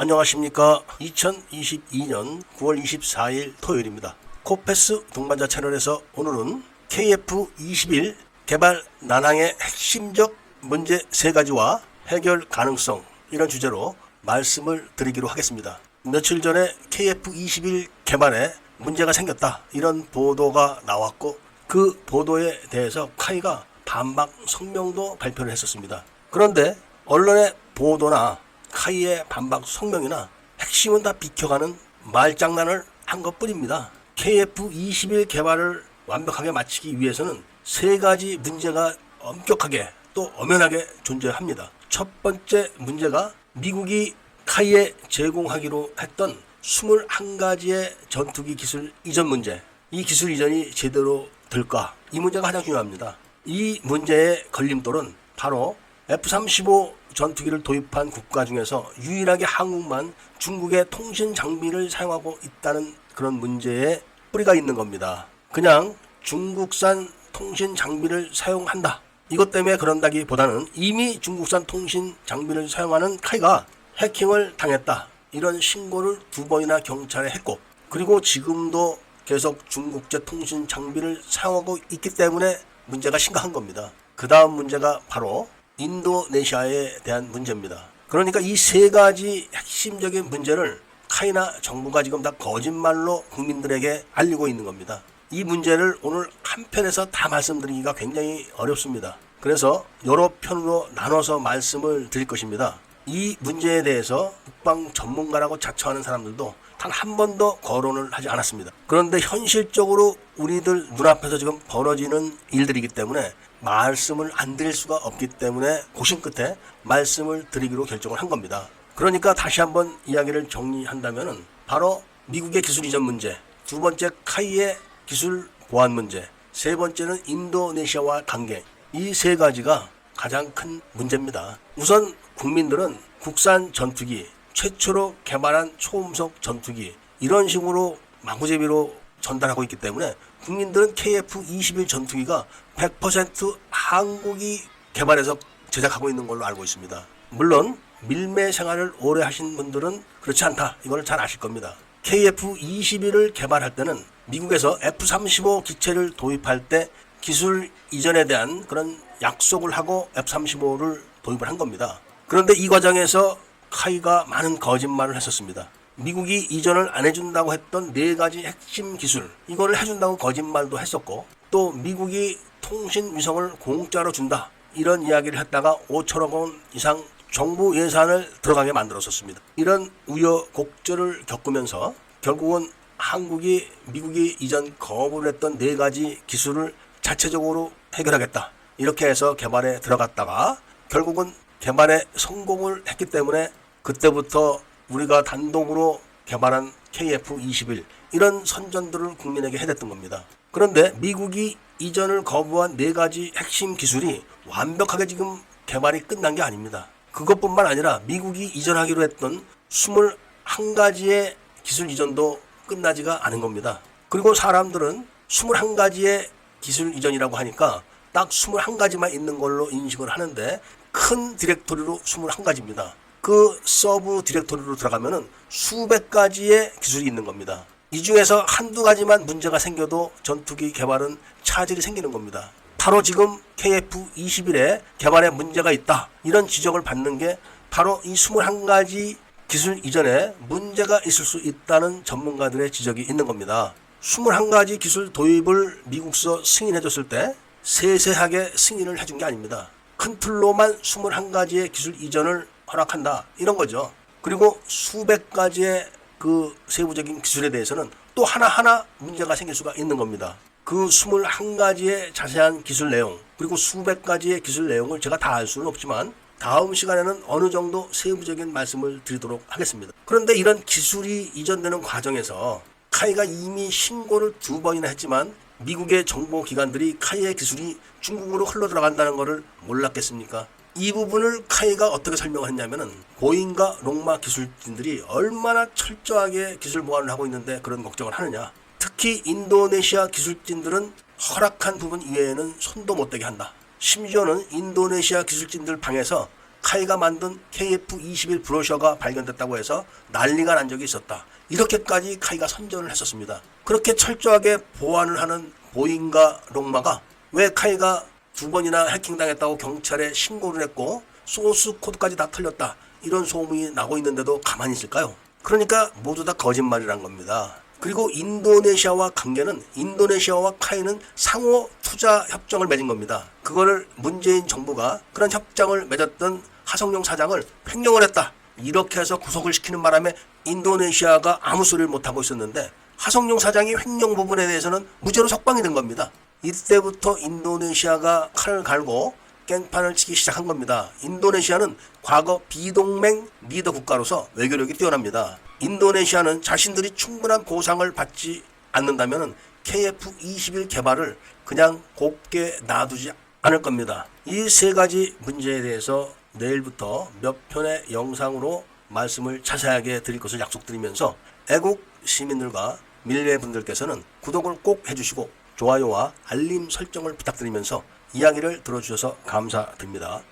안녕하십니까. 2022년 9월 24일 토요일입니다. 코페스 동반자 채널에서 오늘은 KF21 개발 난항의 핵심적 문제 3가지와 해결 가능성, 이런 주제로 말씀을 드리기로 하겠습니다. 며칠 전에 KF21 개발에 문제가 생겼다, 이런 보도가 나왔고, 그 보도에 대해서 카이가 반박 성명도 발표를 했었습니다. 그런데 언론의 보도나 카이의 반박 성명이나 핵심은 다 비켜가는 말장난을 한 것뿐입니다. KF21 개발을 완벽하게 마치기 위해서는 3가지 문제가 엄격하게 또 엄연하게 존재합니다. 첫 번째 문제가 미국이 카이에 제공하기로 했던 21가지의 전투기 기술 이전 문제, 이 기술 이전이 제대로 될까? 이 문제가 가장 중요합니다. 이 문제의 걸림돌은 바로 F-35 전투기를 도입한 국가 중에서 유일하게 한국만 중국의 통신 장비를 사용하고 있다는 그런 문제에 뿌리가 있는 겁니다. 그냥 중국산 통신 장비를 사용한다, 이것 때문에 그런다기보다는 이미 중국산 통신 장비를 사용하는 카이가 해킹을 당했다, 이런 신고를 2번이나 경찰에 했고, 그리고 지금도 계속 중국제 통신 장비를 사용하고 있기 때문에 문제가 심각한 겁니다. 그 다음 문제가 바로 인도네시아에 대한 문제입니다. 그러니까 이 3가지 핵심적인 문제를 카이나 정부가 지금 다 거짓말로 국민들에게 알리고 있는 겁니다. 이 문제를 오늘 한 편에서 다 말씀드리기가 굉장히 어렵습니다. 그래서 여러 편으로 나눠서 말씀을 드릴 것입니다. 이 문제에 대해서 국방 전문가라고 자처하는 사람들도 단 한 번도 거론을 하지 않았습니다. 그런데 현실적으로 우리들 눈앞에서 지금 벌어지는 일들이기 때문에 말씀을 안 드릴 수가 없기 때문에 고심 끝에 말씀을 드리기로 결정을 한 겁니다. 그러니까 다시 한번 이야기를 정리한다면 바로 미국의 기술 이전 문제, 2번째 카이의 기술 보안 문제, 3번째는 인도네시아와 관계, 이 3가지가 가장 큰 문제입니다. 우선 국민들은 국산 전투기, 최초로 개발한 초음속 전투기, 이런 식으로 마구제비로 전달하고 있기 때문에 국민들은 KF21 전투기가 100% 한국이 개발해서 제작하고 있는 걸로 알고 있습니다. 물론 밀매 생활을 오래 하신 분들은 그렇지 않다, 이걸 잘 아실 겁니다. KF21을 개발할 때는 미국에서 F-35 기체를 도입할 때 기술 이전에 대한 그런 약속을 하고 F-35를 도입을 한 겁니다. 그런데 이 과정에서 카이가 많은 거짓말을 했었습니다. 미국이 이전을 안 해준다고 했던 4가지 핵심 기술, 이거를 해준다고 거짓말도 했었고, 또 미국이 통신 위성을 공짜로 준다, 이런 이야기를 했다가 5천억 원 이상 정부 예산을 들어가게 만들었었습니다. 이런 우여곡절을 겪으면서 결국은 한국이 미국이 이전 거부를 했던 4가지 기술을 자체적으로 해결하겠다, 이렇게 해서 개발에 들어갔다가 결국은 개발에 성공을 했기 때문에 그때부터 우리가 단독으로 개발한 KF21, 이런 선전들을 국민에게 해댔던 겁니다. 그런데 미국이 이전을 거부한 4가지 핵심 기술이 완벽하게 지금 개발이 끝난 게 아닙니다. 그것뿐만 아니라 미국이 이전하기로 했던 21가지의 기술 이전도 끝나지가 않은 겁니다. 그리고 사람들은 21가지의 기술 이전이라고 하니까 딱 21가지만 있는 걸로 인식을 하는데, 큰 디렉토리로 21가지입니다. 그 서브 디렉토리로 들어가면은 수백 가지의 기술이 있는 겁니다. 이 중에서 한두 가지만 문제가 생겨도 전투기 개발은 차질이 생기는 겁니다. 바로 지금 KF21에 개발에 문제가 있다, 이런 지적을 받는 게 바로 이 21가지 기술 이전에 문제가 있을 수 있다는 전문가들의 지적이 있는 겁니다. 21가지 기술 도입을 미국서 승인해줬을 때 세세하게 승인을 해준 게 아닙니다. 큰 틀로만 21가지의 기술 이전을 허락한다, 이런 거죠. 그리고 수백 가지의 그 세부적인 기술에 대해서는 또 하나하나 문제가 생길 수가 있는 겁니다. 그 21가지의 자세한 기술 내용, 그리고 수백 가지의 기술 내용을 제가 다 알 수는 없지만 다음 시간에는 어느 정도 세부적인 말씀을 드리도록 하겠습니다. 그런데 이런 기술이 이전되는 과정에서 카이가 이미 신고를 2번이나 했지만 미국의 정보기관들이 카이의 기술이 중국으로 흘러들어간다는 것을 몰랐겠습니까? 이 부분을 카이가 어떻게 설명을 했냐면은 보잉과 롱마 기술진들이 얼마나 철저하게 기술 보안을 하고 있는데 그런 걱정을 하느냐. 특히 인도네시아 기술진들은 허락한 부분 이외에는 손도 못 대게 한다. 심지어는 인도네시아 기술진들 방에서 카이가 만든 KF-21 브로셔가 발견됐다고 해서 난리가 난 적이 있었다. 이렇게까지 카이가 선전을 했었습니다. 그렇게 철저하게 보안을 하는 보잉과 롱마가 왜 카이가 2번이나 해킹당했다고 경찰에 신고를 했고 소스 코드까지 다 틀렸다, 이런 소문이 나고 있는데도 가만히 있을까요? 그러니까 모두 다 거짓말이란 겁니다. 그리고 인도네시아와 관계는, 인도네시아와 카이는 상호 투자 협정을 맺은 겁니다. 그거를 문재인 정부가 그런 협정을 맺었던 하성룡 사장을 횡령을 했다, 이렇게 해서 구속을 시키는 바람에 인도네시아가 아무 소리를 못하고 있었는데, 하성룡 사장이 횡령 부분에 대해서는 무죄로 석방이 된 겁니다. 이때부터 인도네시아가 칼을 갈고 깽판을 치기 시작한 겁니다. 인도네시아는 과거 비동맹 리더 국가로서 외교력이 뛰어납니다. 인도네시아는 자신들이 충분한 보상을 받지 않는다면 KF-21 개발을 그냥 곱게 놔두지 않을 겁니다. 이 세 가지 문제에 대해서 내일부터 몇 편의 영상으로 말씀을 자세하게 드릴 것을 약속드리면서, 애국 시민들과 밀레분들께서는 구독을 꼭 해주시고 좋아요와 알림 설정을 부탁드리면서 이야기를 들어주셔서 감사드립니다.